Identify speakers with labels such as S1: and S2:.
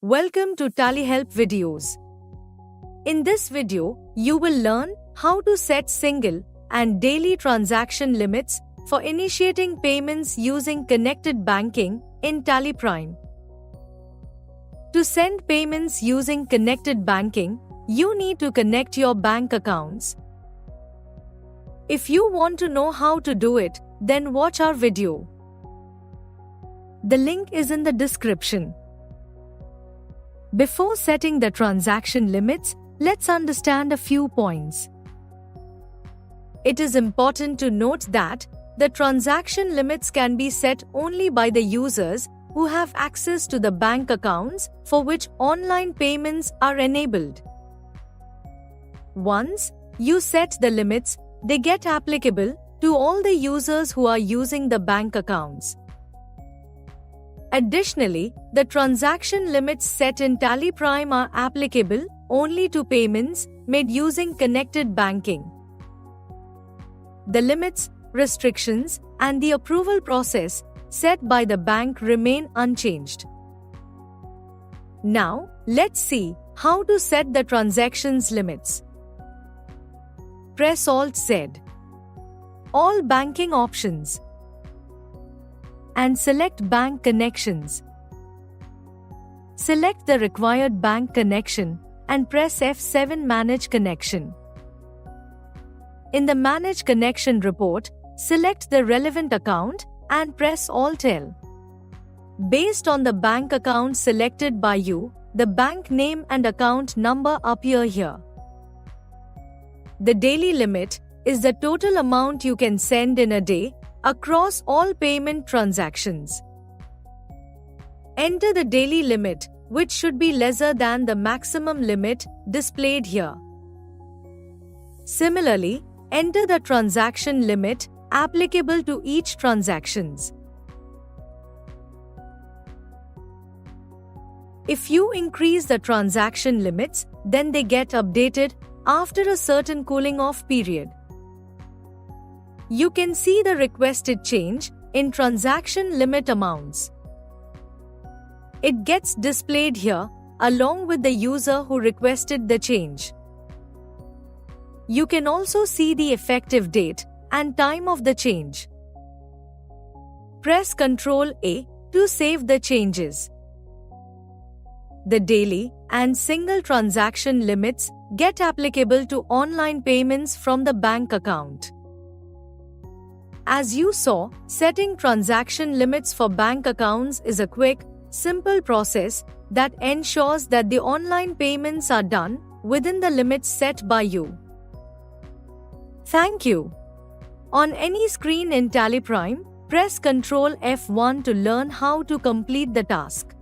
S1: Welcome to Tally Help videos. In this video, you will learn how to set single and daily transaction limits for initiating payments using connected banking in Tally Prime. To send payments using connected banking, you need to connect your bank accounts. If you want to know how to do it, then watch our video. The link is in the description. Before setting the transaction limits, let's understand a few points. It is important to note that the transaction limits can be set only by the users who have access to the bank accounts for which online payments are enabled. Once you set the limits, they get applicable to all the users who are using the bank accounts. Additionally, the transaction limits set in Tally Prime are applicable only to payments made using connected banking. The limits, restrictions, and the approval process set by the bank remain unchanged. Now, let's see how to set the transactions limits. Press Alt-Z. All banking options. And select Bank Connections. Select the required bank connection and press F7 Manage Connection. In the Manage Connection report, select the relevant account and press Alt-L. Based on the bank account selected by you, the bank name and account number appear here. The daily limit is the total amount you can send in a day across all payment transactions. Enter the daily limit, which should be lesser than the maximum limit displayed here. Similarly, enter the transaction limit applicable to each transactions. If you increase the transaction limits, then they get updated after a certain cooling off period. You can see the requested change in transaction limit amounts. It gets displayed here along with the user who requested the change. You can also see the effective date and time of the change. Press Ctrl-A to save the changes. The daily and single transaction limits get applicable to online payments from the bank account. As you saw, setting transaction limits for bank accounts is a quick, simple process that ensures that the online payments are done within the limits set by you. Thank you. On any screen in Tally Prime, press Ctrl F1 to learn how to complete the task.